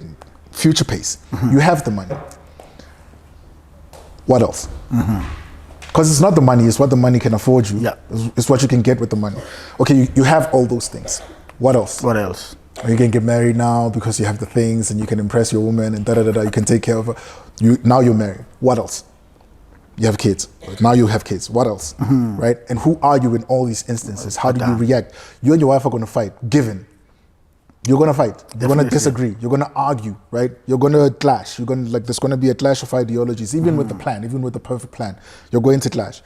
future pace. You have the money. What else? Because it's not the money, it's what the money can afford you. It's what you can get with the money. Okay, you have all those things. What else? What else? You can get married now because you have the things and you can impress your woman and you can take care of her. Now you're married. What else? You have kids. Now you have kids. What else? Right? And who are you in all these instances? How do you react? You and your wife are going to fight, given. You're going to fight. You're going to disagree. You're going to argue, right? You're going to clash. There's going to be a clash of ideologies, even with the plan, even with the perfect plan. You're going to clash.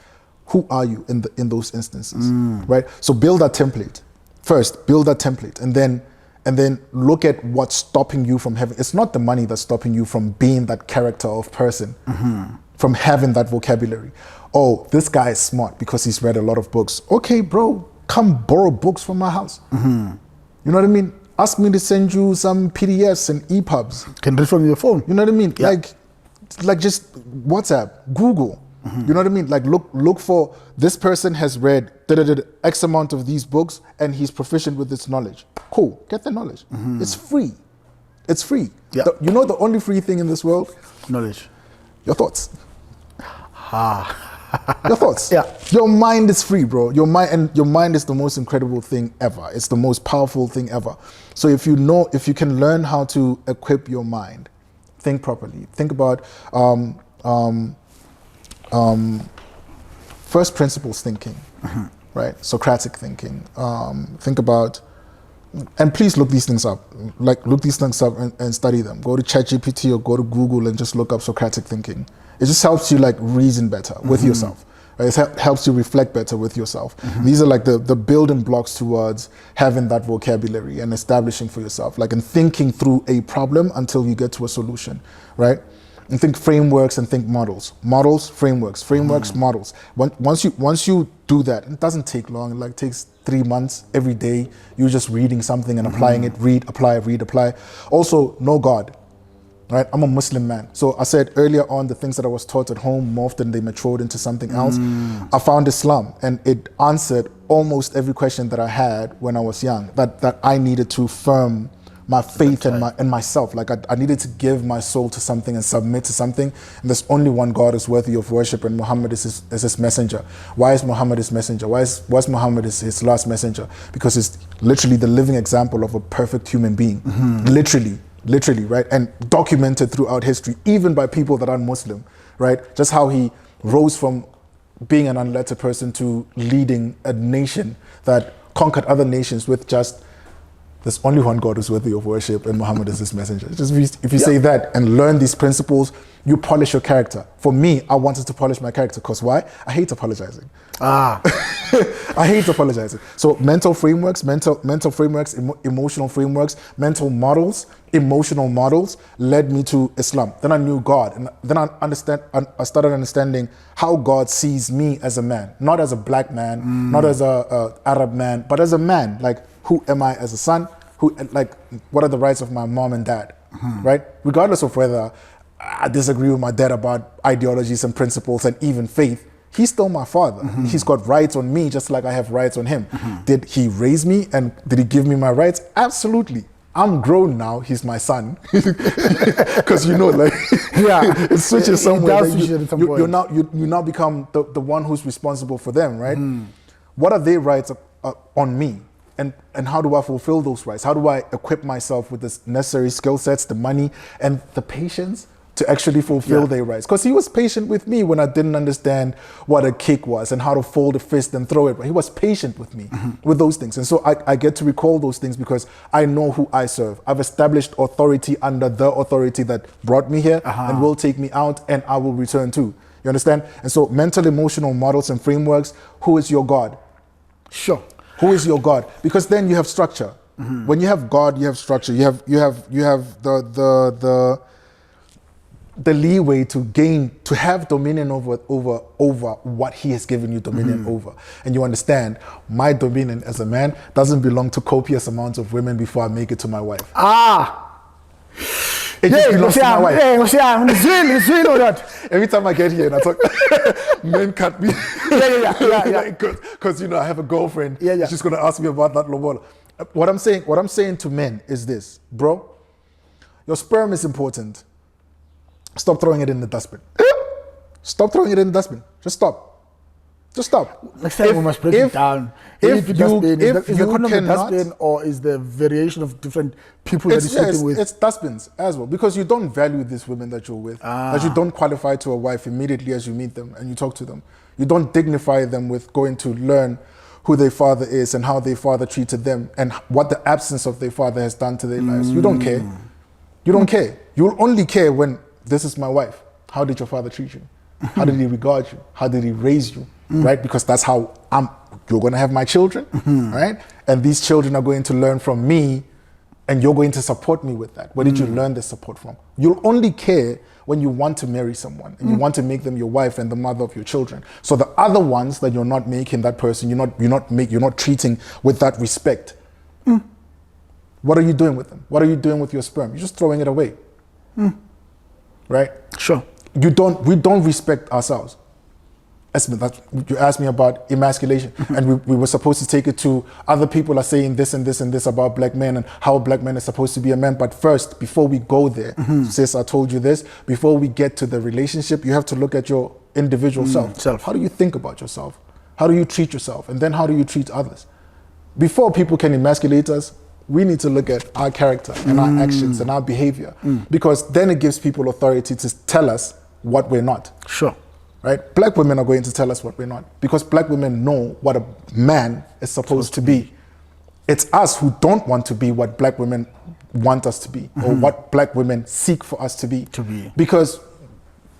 Who are you in those instances, right? So build that template. First, build that template, and then look at what's stopping you from having. It's not the money that's stopping you from being that character of person, from having that vocabulary. Oh, this guy is smart because he's read a lot of books. Okay, bro, come borrow books from my house. You know what I mean? Ask me to send you some PDFs and EPUBs. Can read from your phone. You know what I mean? Like just WhatsApp, Google. You know what I mean? Like look for, this person has read X amount of these books and he's proficient with this knowledge. Cool, get the knowledge. It's free. It's free. Yeah. You know the only free thing in this world? Knowledge. Your thoughts. Your thoughts. Yeah. Your mind is free, bro. Your mind is the most incredible thing ever. It's the most powerful thing ever. So if you can learn how to equip your mind, think properly. Think about first principles thinking, right? Socratic thinking. Think about, and please look these things up. Like look these things up and study them. Go to ChatGPT or go to Google and just look up Socratic thinking. It just helps you like reason better with yourself. Right? It helps you reflect better with yourself. These are like the building blocks towards having that vocabulary and establishing for yourself, like, and thinking through a problem until you get to a solution, right? And think frameworks and think models. Models, frameworks, models. Once you do that, it doesn't take long. It like takes 3 months every day. You're just reading something and applying it. Read, apply. Also, know God. Right, I'm a Muslim man. So I said earlier on, the things that I was taught at home, more often they matured into something else. I found Islam and it answered almost every question that I had when I was young, that I needed to firm my faith and myself. Like I needed to give my soul to something and submit to something. And there's only one God is worthy of worship, and Muhammad is his messenger. Why is Muhammad his messenger? Was Muhammad his last messenger? Because it's literally the living example of a perfect human being. Literally, right? And documented throughout history, even by people that aren't Muslim, right? Just how he rose from being an unlettered person to leading a nation that conquered other nations with just, there's only one God who's worthy of worship and Muhammad is his messenger. Just if you say that and learn these principles, you polish your character. For me, I wanted to polish my character because why? I hate apologizing. I hate apologizing. So mental frameworks, emotional frameworks, mental models, emotional models led me to Islam. Then I knew God, and then I started understanding how God sees me as a man, not as a black man, not as a Arab man, but as a man. Like, who am I as a son? What are the rights of my mom and dad, right? Regardless of whether I disagree with my dad about ideologies and principles and even faith, he's still my father. He's got rights on me just like I have rights on him. Did he raise me and did he give me my rights? Absolutely. I'm grown now, he's my son. Because it switches somewhere. You now become the one who's responsible for them, right? What are their rights on me? And how do I fulfill those rights? How do I equip myself with the necessary skill sets, the money, and the patience to actually fulfill their rights? Because he was patient with me when I didn't understand what a kick was and how to fold a fist and throw it. He was patient with me with those things. And so I get to recall those things because I know who I serve. I've established authority under the authority that brought me here and will take me out, and I will return to. You understand? And so mental, emotional models and frameworks. Who is your God? Sure. Who is your God? Because then you have structure. When you have God, you have structure. You have the leeway to have dominion over what he has given you dominion over. And you understand, my dominion as a man doesn't belong to copious amounts of women before I make it to my wife. It just belongs to my wife. Every time I get here and I talk, men cut me. Because I have a girlfriend. She's gonna ask me about that lobola. What I'm saying to men is this, bro. Your sperm is important. Stop throwing it in the dustbin. Stop throwing it in the dustbin. Just stop. Next time we must break it down. Is the condom a dustbin, or is the variation of different people that you're sleeping with? It's dustbins as well, because you don't value these women that you're with, that you don't qualify to a wife immediately as you meet them and you talk to them. You don't dignify them with going to learn who their father is and how their father treated them and what the absence of their father has done to their lives. You don't care. You don't care. You'll only care when this is my wife. How did your father treat you? How did he regard you? How did he raise you? Right? Because that's how you're going to have my children, right? And these children are going to learn from me, and you're going to support me with that. Where did you learn this support from? You'll only care when you want to marry someone and you want to make them your wife and the mother of your children. So the other ones that you're not making that person, you're not treating with that respect. What are you doing with them? What are you doing with your sperm? You're just throwing it away. Right? Sure. We don't respect ourselves. You asked me about emasculation, and we were supposed to take it to other people are saying this and this and this about black men and how a black man is supposed to be a man. But first, before we go there, sis, I told you this, before we get to the relationship, you have to look at your individual self. How do you think about yourself? How do you treat yourself? And then how do you treat others? Before people can emasculate us, we need to look at our character and our actions and our behavior, because then it gives people authority to tell us what we're not. Sure. Right? Black women are going to tell us what we're not, because black women know what a man is supposed to be. It's us who don't want to be what black women want us to be, or what black women seek for us to be. Because,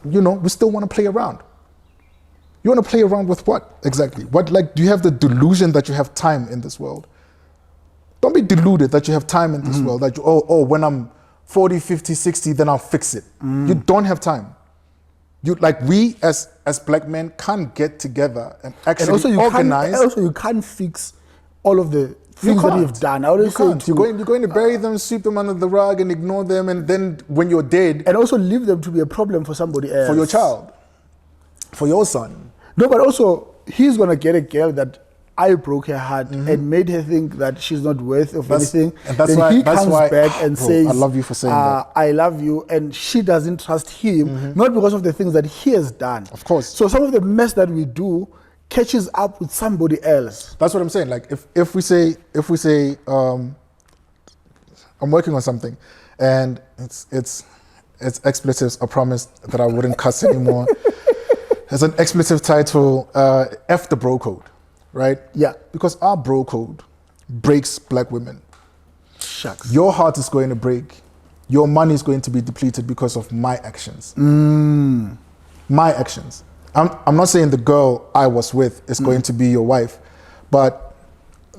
we still want to play around. You want to play around with what exactly? Do you have the delusion that you have time in this world? Don't be deluded that you have time in this world, that when I'm 40, 50, 60, then I'll fix it. You don't have time. We as black men can't get together and actually organize. And also you can't fix all of the things that you've done. You're going to bury them, sweep them under the rug and ignore them, and then when you're dead. And also leave them to be a problem for somebody else. For your child. For your son. No, but also he's going to get a girl that I broke her heart and made her think that she's not worth of anything. And that's then why he comes back and says, I love you for saying that. I love you. And she doesn't trust him, not because of the things that he has done. Of course. So some of the mess that we do catches up with somebody else. That's what I'm saying. Like if we say I'm working on something and it's expletives, I promised that I wouldn't cuss anymore. There's an expletive title, F the bro code. Right? Yeah. Because our bro code breaks black women. Shucks. Your heart is going to break. Your money is going to be depleted because of my actions. My actions. I'm not saying the girl I was with is going to be your wife, but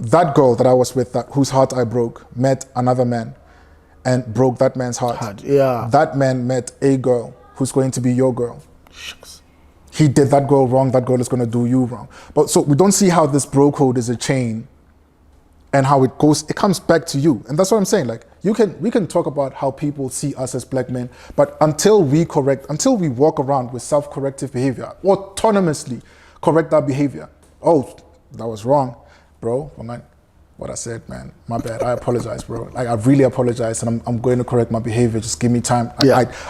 that girl that I was with, whose heart I broke, met another man and broke that man's heart. Yeah. That man met a girl who's going to be your girl. Shucks. He did that girl wrong, that girl is going to do you wrong. But so we don't see how this bro code is a chain and how it comes back to you. And that's what I'm saying. Like we can talk about how people see us as black men, but until we walk around with self-corrective behavior, autonomously correct our behavior. Oh, that was wrong, bro. What I said, man, my bad. I apologize, bro. Like I really apologize, and I'm going to correct my behavior. Just give me time.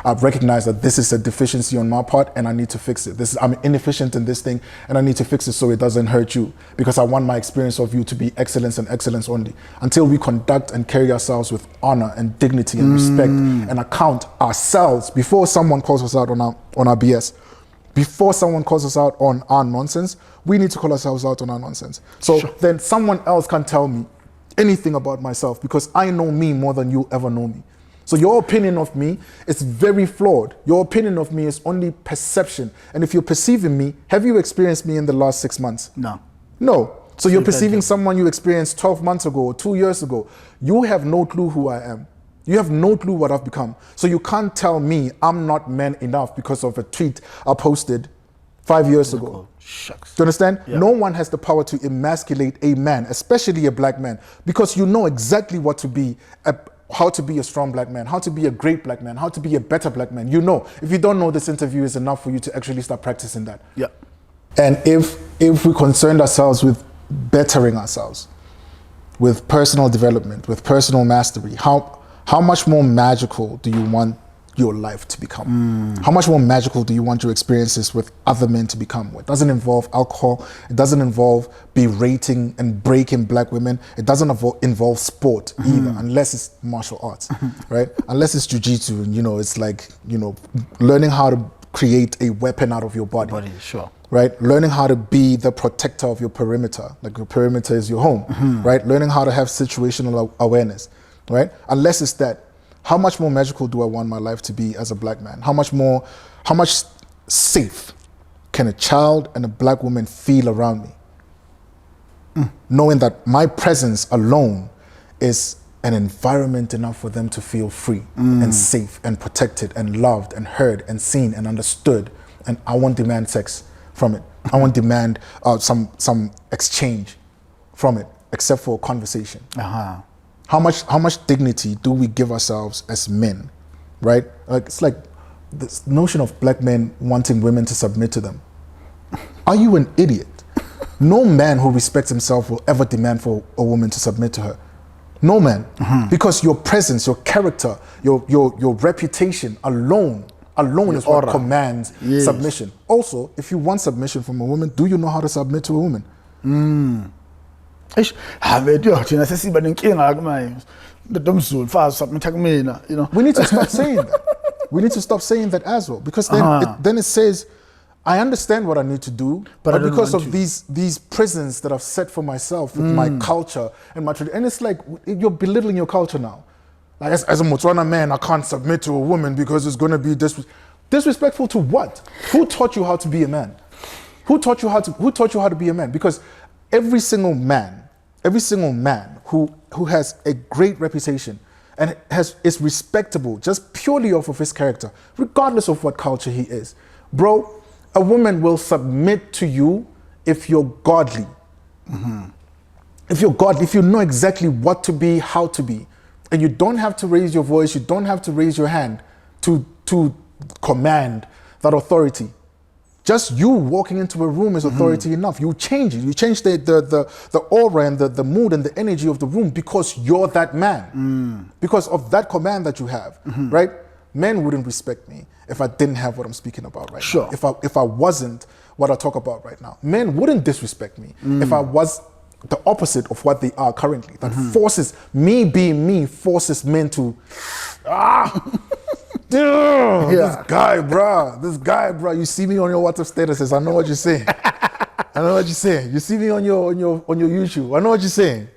I've recognized that this is a deficiency on my part, and I need to fix it. I'm inefficient in this thing, and I need to fix it so it doesn't hurt you, because I want my experience of you to be excellence and excellence only. Until we conduct and carry ourselves with honor and dignity and respect and account ourselves before someone calls us out on our BS. Before someone calls us out on our nonsense, we need to call ourselves out on our nonsense. So then someone else can tell me anything about myself, because I know me more than you ever know me. So your opinion of me is very flawed. Your opinion of me is only perception. And if you're perceiving me, have you experienced me in the last 6 months? No. So you're perceiving someone you experienced 12 months ago or 2 years ago. You have no clue who I am. You have no clue what I've become. So you can't tell me I'm not man enough because of a tweet I posted 5 years ago. Shucks. Do you understand? Yeah. No one has the power to emasculate a man, especially a black man, because you know exactly what to be, how to be a strong black man, how to be a great black man, how to be a better black man. You know. If you don't know, this interview is enough for you to actually start practicing that. Yeah. And if we concerned ourselves with bettering ourselves, with personal development, with personal mastery, how much more magical do you want your life to become? How much more magical do you want your experiences with other men to become? It doesn't involve alcohol. It doesn't involve berating and breaking black women. It doesn't involve sport either, unless it's martial arts, right? Unless it's jiu-jitsu, and it's like, learning how to create a weapon out of your body. Sure. Right? Learning how to be the protector of your perimeter. Like your perimeter is your home, right? Learning how to have situational awareness. Right? Unless it's that, how much more magical do I want my life to be as a black man? How much safe can a child and a black woman feel around me? Knowing that my presence alone is an environment enough for them to feel free and safe and protected and loved and heard and seen and understood. And I won't demand sex from it. I won't demand some exchange from it, except for conversation. How much dignity do we give ourselves as men, right? Like it's like this notion of black men wanting women to submit to them. Are you an idiot? No man who respects himself will ever demand for a woman to submit to her. No man. Because your presence, your character, your reputation alone is what commands submission. Also, if you want submission from a woman, do you know how to submit to a woman? Eish, thina sesiba nenkinga kumanje. Ndomzulu fast submit kumina, you know. We need to stop saying that. We need to stop saying that as well, because then it says, I understand what I need to do, but because of these prisons that I've set for myself with my culture and my tradition, and it's like you're belittling your culture now. Like as a Motswana man, I can't submit to a woman because it's going to be disrespectful to what? Who taught you how to be a man? Who taught you how to be a man? Because every single man who has a great reputation and is respectable just purely off of his character, regardless of what culture he is, bro. A woman will submit to you if you're godly. If you're godly, if you know exactly what to be, how to be, and you don't have to raise your voice, you don't have to raise your hand to command that authority. Just you walking into a room is authority enough. You change it. You change the aura and the mood and the energy of the room because you're that man. Because of that command that you have, right? Men wouldn't respect me if I didn't have what I'm speaking about right now. If I wasn't what I talk about right now. Men wouldn't disrespect me if I was the opposite of what they are currently. That forces, me being me, forces men to, this guy, bro. You see me on your WhatsApp statuses, I know what you're saying. I know what you're saying. You see me on your YouTube, I know what you're saying.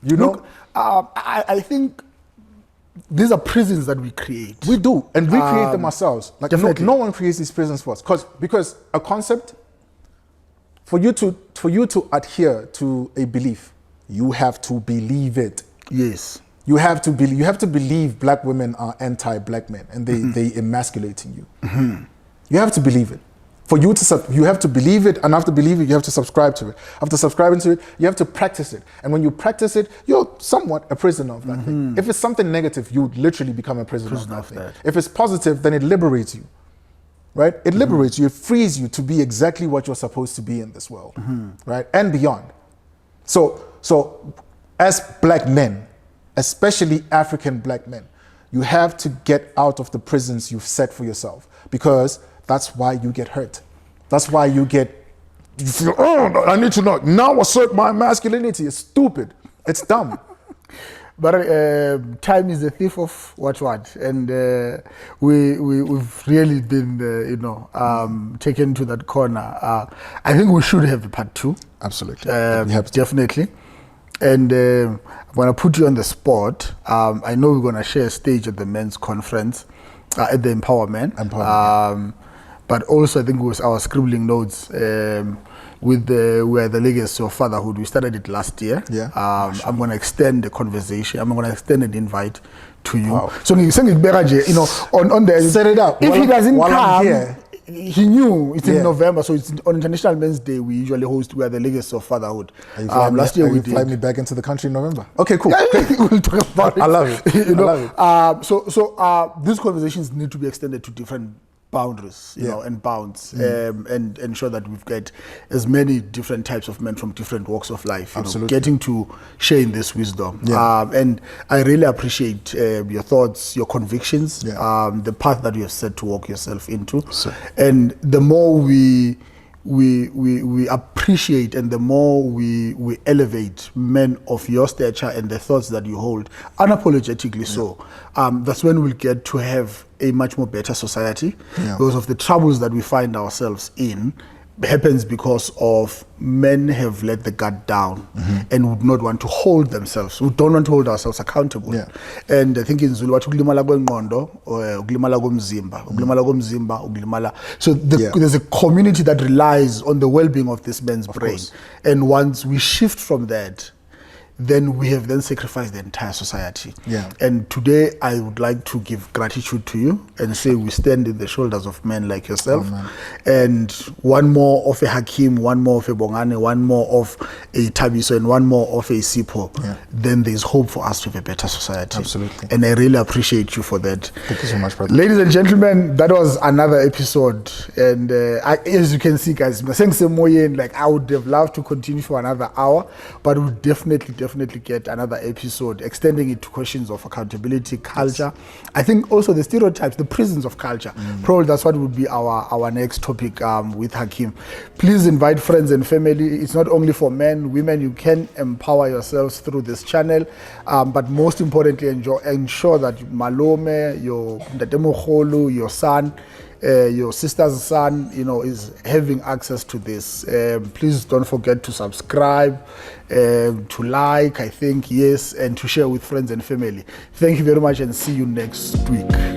You know? Look, I think these are prisons that we create. We do, and we create them ourselves. Like no one creates these prisons for us, because a concept, for you to adhere to a belief, you have to believe it. Yes, you have to believe black women are anti-black men and they emasculating you. You have to believe it. For you have to believe it, and after believing it, you have to subscribe to it. After subscribing to it, you have to practice it. And when you practice it, you're somewhat a prisoner of that thing. If it's something negative, you literally become a prisoner of that thing. If it's positive, then it liberates you, right? It liberates you, it frees you to be exactly what you're supposed to be in this world, right? And beyond. So as black men, especially African black men, you have to get out of the prisons you've set for yourself, because that's why you get hurt. That's why you feel, I need to know. Now assert my masculinity. It's stupid. It's dumb. But time is the thief of what. And we've really been, taken to that corner. I think we should have a part 2. Absolutely. Definitely. And I'm going to put you on the spot. I know we're going to share a stage at the men's conference, at the Empowerment. But also, I think it was our scribbling notes with the legacy of fatherhood. We started it last year. Yeah. I'm going to extend the conversation. I'm going to extend an invite to you. Wow. So, on the set it up. If he doesn't come, here. He knew it's in November, so it's on International Men's Day. We usually host where the legacy of fatherhood. Last year we did. Fly me back into the country in November. Okay, cool. We'll talk about it. I love it. I love it. So these conversations need to be extended to different boundaries, and bounds, and ensure that we've got as many different types of men from different walks of life, getting to share in this wisdom. And I really appreciate your thoughts, your convictions, the path that you have set to walk yourself into. And the more we appreciate and the more we elevate men of your stature and the thoughts that you hold unapologetically that's when we'll get to have a much more better society, because of the troubles that we find ourselves in happens because of men have let the guard down and would not want to hold themselves. We don't want to hold ourselves accountable. And I think in Zulu, ukulimala kwengqondo, ukulimala komzimba, ukulimala. So there's a community that relies on the well-being of this man's brain. And once we shift from that, then we have then sacrificed the entire society. Yeah. And today I would like to give gratitude to you and say we stand in the shoulders of men like yourself. And one more of a Hakeem, one more of a Bongane, one more of a Tabiso, and one more of a Sipo, then there's hope for us to have a better society. Absolutely. And I really appreciate you for that. Thank you so much, brother. Ladies and gentlemen, that was another episode. And as you can see, guys, like I would have loved to continue for another hour, but we'll definitely get another episode, extending it to questions of accountability, culture. I think also the stereotypes, the prisons of culture. Probably that's what would be our next topic with Hakeem. Please invite friends and family. It's not only for men, women. You can empower yourselves through this channel, but most importantly, ensure that Malome, your Ndatemogolo, your son, your sister's son, is having access to this. Please don't forget to subscribe, to like, I think, yes, and to share with friends and family. Thank you very much, and see you next week.